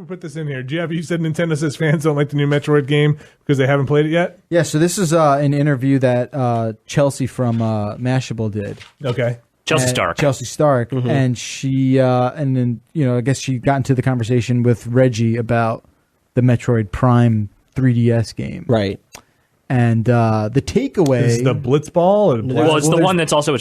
put this in here. Jeff, you said Nintendo says fans don't like the new Metroid game because they haven't played it yet? Yeah, so this is an interview that Chelsea from Mashable did. Okay. Chelsea Stark. Mm-hmm. And she, and then, I guess she got into the conversation with Reggie about the Metroid Prime 3DS game. Right. And the takeaway... Is the Blitzball? Well, it's the one that's also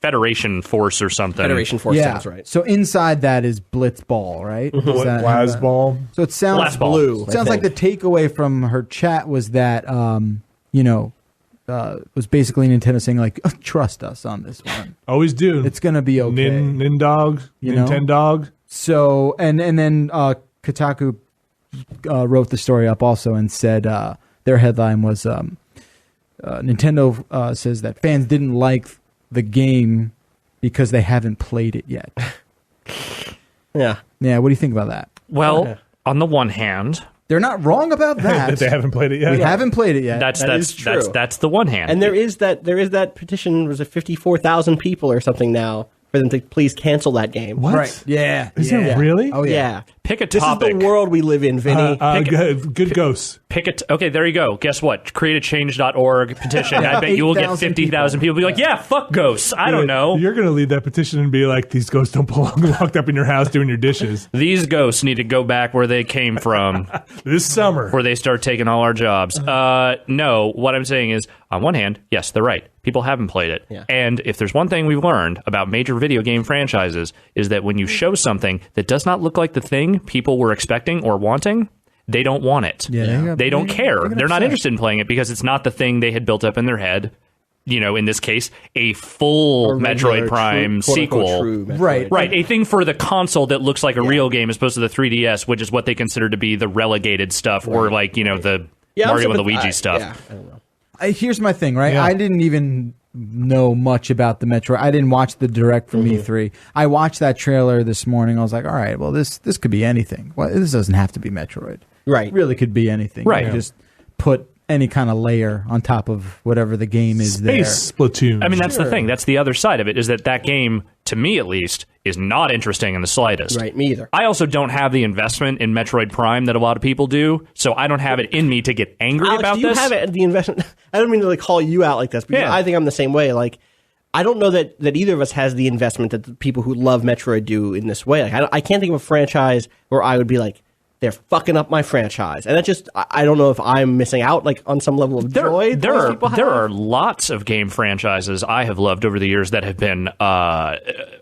Federation Force or something. Federation Force, sounds right. So inside that is Blitzball, right? Blazball. So it sounds blue. It sounds like the takeaway from her chat was that, was basically Nintendo saying, like, trust us on this one. Always do. It's going to be okay. Nintendog. Nintendog. So, and then Kotaku wrote the story up also and said their headline was Nintendo says that fans didn't like the game because they haven't played it yet. Yeah. Yeah, what do you think about that? Well, on the one hand... They're not wrong about that. They haven't played it yet. We haven't played it yet. That's the one hand. And there is that petition, was it 54,000 people or something now, for them to please cancel that game. What? Right. Yeah. Is it really? Oh, yeah. Pick a topic. This is the world we live in, Vinny. Good ghosts. Okay, there you go. Guess what? Create a change.org petition. I bet you will get 50,000 people be like, yeah, fuck ghosts. I don't know. You're going to lead that petition and be like, these ghosts don't belong locked up in your house doing your dishes. These ghosts need to go back where they came from. This summer. Where they start taking all our jobs. No, what I'm saying is, on one hand, yes, they're right. People haven't played it. Yeah. And if there's one thing we've learned about major video game franchises is that when you show something that does not look like the thing people were expecting or wanting, they don't want it. Yeah. They don't care. They're not interested in playing it because it's not the thing they had built up in their head. In this case, a full Metroid Prime sequel. Right. A thing for the console that looks like a real game as opposed to the 3DS, which is what they consider to be the relegated stuff, or the Mario and Luigi stuff. Yeah, I don't know. Here's my thing, right? Yeah. I didn't even know much about the Metro. I didn't watch the direct from E3. I watched that trailer this morning. I was like, all right, well, this could be anything. Well, this doesn't have to be Metroid. Right. It really could be anything. Right. You just put any kind of layer on top of whatever the game is there. Space Splatoon. I mean, that's the thing. That's the other side of it, is that game, to me at least, is not interesting in the slightest. Right, me either. I also don't have the investment in Metroid Prime that a lot of people do, so I don't have it in me to get angry Alex, about do you this. have the investment? I don't mean to call you out like this, but I think I'm the same way. Like, I don't know that either of us has the investment that the people who love Metroid do in this way. Like, I can't think of a franchise where I would be like, they're fucking up my franchise, and that just, I don't know if I'm missing out like on some level of joy. There are lots of game franchises I have loved over the years that have been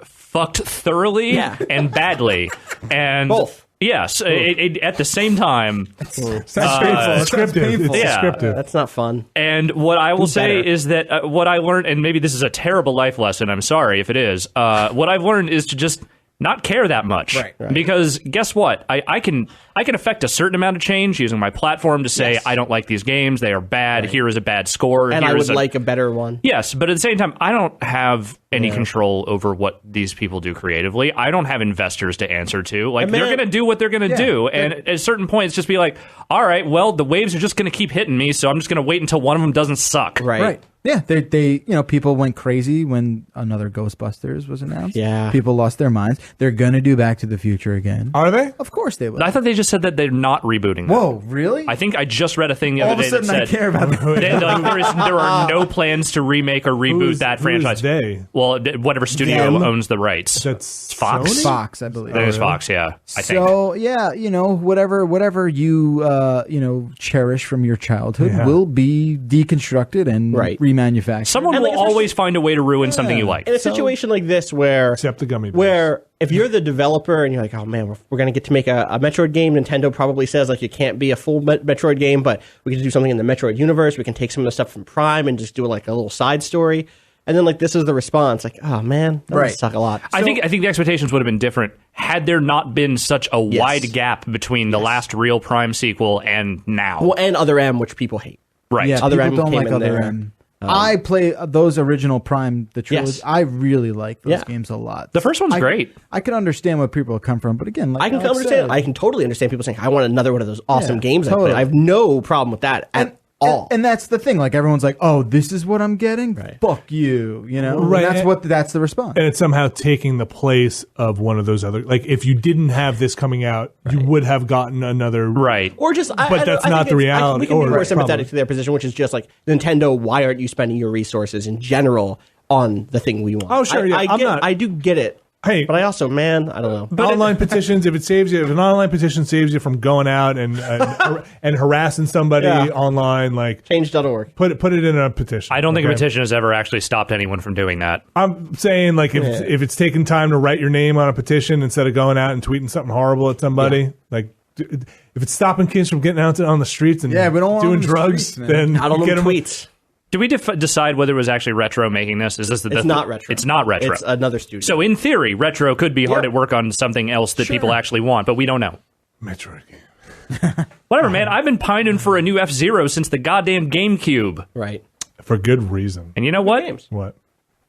fucked thoroughly and badly, and both. Yes, at the same time. It's scripted. It's scripted. That's not fun. And what I will say is that what I learned, and maybe this is a terrible life lesson, I'm sorry if it is, what I've learned is to just not care that much. Right. Because guess what? I can affect a certain amount of change using my platform to say, I don't like these games, they are bad, here is a bad score. And I would like a better one. Yes, but at the same time, I don't have any control over what these people do creatively. I don't have investors to answer to. Like, they're going to do what they're going to do. And at a certain point, it's just be like, all right, well, the waves are just going to keep hitting me, so I'm just going to wait until one of them doesn't suck. Right. Yeah, they people went crazy when another Ghostbusters was announced. Yeah. People lost their minds. They're going to do Back to the Future again. Are they? Of course they will. I thought they just said that they're not rebooting that. Whoa, really? I think I just read a thing the All other of a day sudden that said I care about that. there are no plans to remake or reboot that franchise. Who is they? Well, whatever studio owns the rights. That's Fox. Sony? Fox, I believe. I think it was Fox, yeah. I think. So yeah, whatever you cherish from your childhood will be deconstructed and remanufactured. Someone will always find a way to ruin something you like. In a situation like this where... Except the gummy bears. Where if you're the developer and you're like, oh man, we're going to get to make a Metroid game, Nintendo probably says like it can't be a full Metroid game, but we can do something in the Metroid universe. We can take some of the stuff from Prime and just do like a little side story. And then like this is the response, like, oh man, that would suck a lot. I think the expectations would have been different had there not been such a wide gap between the last real Prime sequel and now. Well, and Other M, which people hate. Right. Yeah, Other people M don't came like in Other there. M. I play those original Prime, the trilogy. Yes. I really like those games a lot. The first one's great. I can understand where people come from, but again, like I can totally understand people saying, I want another one of those awesome games. Totally. I have no problem with that at all. And that's the thing. Like everyone's like, "Oh, this is what I'm getting. Right. Fuck you," you know. Right. That's the response. And it's somehow taking the place of one of those other. Like if you didn't have this coming out, you would have gotten another. Right. Or just, but that's not the reality. We can be or more sympathetic to their position, which is just like, Nintendo, why aren't you spending your resources in general on the thing we want? Oh, sure. Yeah, I do get it. Hey, but I also, man, I don't know. But online petitions, if an online petition saves you from going out and harassing somebody online, like change.org, put it in a petition. I don't think a petition has ever actually stopped anyone from doing that. I'm saying, like, if it's taking time to write your name on a petition instead of going out and tweeting something horrible at somebody, like, if it's stopping kids from getting out on the streets and we don't doing drugs, then I don't know tweets. Do we decide whether it was actually Retro making this? Is this It's not Retro. It's not Retro. It's another studio. So in theory, Retro could be hard at work on something else that people actually want, but we don't know. Metroid game. Whatever, man. I've been pining for a new F-Zero since the goddamn GameCube. Right. For good reason. And you know what? What?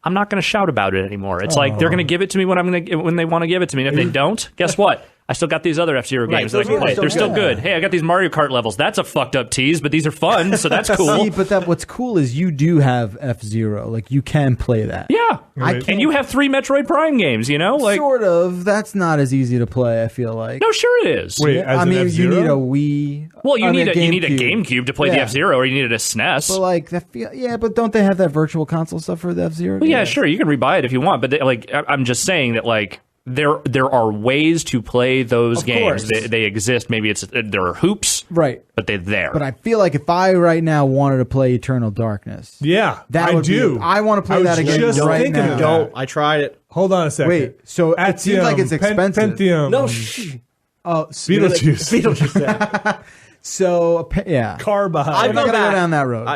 I'm not going to shout about it anymore. It's like they're going to give it to me when they want to give it to me. And if they don't, guess what? I still got these other F-Zero games that I can play. They're still good. Hey, I got these Mario Kart levels. That's a fucked up tease, but these are fun, so that's cool. See, but what's cool is you do have F-Zero. Like, you can play that. Yeah. Right. And you have 3 Metroid Prime games, you know? Like, sort of. That's not as easy to play, I feel like. no, sure it is. Wait, as an you F-Zero? need a Wii. Well, you need a GameCube. GameCube to play the F-Zero, or you needed a SNES. But like but don't they have that virtual console stuff for the F-Zero? Well, yeah, sure, you can rebuy it if you want, but I'm just saying that like there are ways to play those games. They exist. Maybe there are hoops, right? But they're there. But I feel like if I right now wanted to play Eternal Darkness, I do. I want to play that again just right thinking now. of Don't. I tried it. Hold on a second. Wait, so it seems like it's expensive. Pentium. No, shh. Oh, Beetlejuice. Beetlejuice. So yeah, Carbide. I'm not gonna go down that road.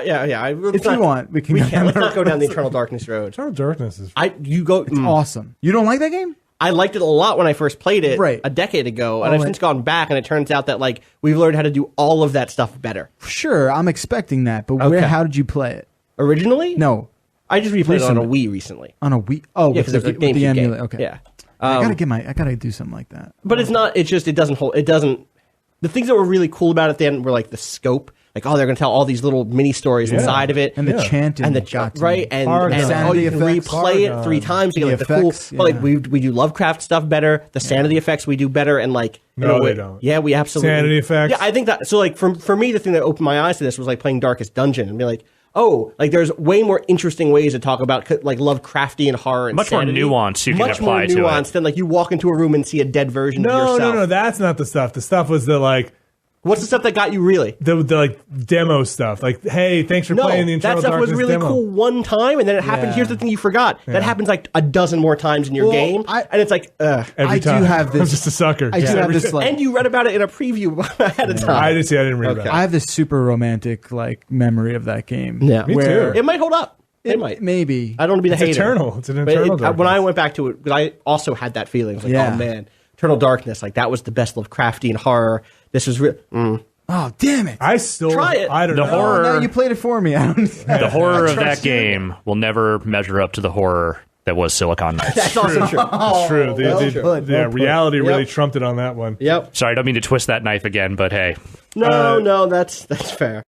If you want, we can. Let's not go down the Eternal Darkness road. Eternal Darkness is. It's awesome. You don't like that game? I liked it a lot when I first played it a decade ago, and I've since gone back, and it turns out that like we've learned how to do all of that stuff better. Sure, I'm expecting that, but how did you play it? Originally? No. I just replayed it on a Wii recently. On a Wii? Oh, with the GameCube game. Okay. Yeah. I gotta do something like that. But it's not, it doesn't hold, the things that were really cool about it at the end were like the scope. Like, they're going to tell all these little mini stories inside of it. And the chanting. And right. And you can replay it 3 times to get like the cool. But like, we do Lovecraft stuff better. The sanity effects we do better. And like, they don't. Yeah, we absolutely. Sanity effects. Yeah, I think that. So like, for me, the thing that opened my eyes to this was like playing Darkest Dungeon and be like, oh, like there's way more interesting ways to talk about like Lovecraftian horror and much sanity. more nuance you can apply to it. Much more nuance than like you walk into a room and see a dead version of yourself. No, that's not the stuff. The stuff was the like. What's the stuff that got you really? The like demo stuff. Like, hey, thanks for playing the Internal Darkness. That stuff was really demo. cool one time, and then it happened. Here's the thing you forgot. That happens like a dozen more times in your game, and it's like, every time. do have this. I'm just a sucker. I do have this. Like, and you read about it in a preview ahead of time. I didn't read about it. I have this super romantic like memory of that game. Yeah, me too. It might hold up. It might. Maybe. I don't want to be the hater. Eternal. It's an Eternal Darkness. When I went back to it, because I also had that feeling. Like, oh man, Eternal Darkness. Like that was the best Lovecraftian horror. This was real. Oh, damn it. I still try it. I don't the know. horror. No, you played it for me. The horror of that game will never measure up to the horror that was Silicon Knights. That's also true. It's true. Reality really Yep. trumped it on that one. Yep. Sorry, I don't mean to twist that knife again, but hey. No, that's fair.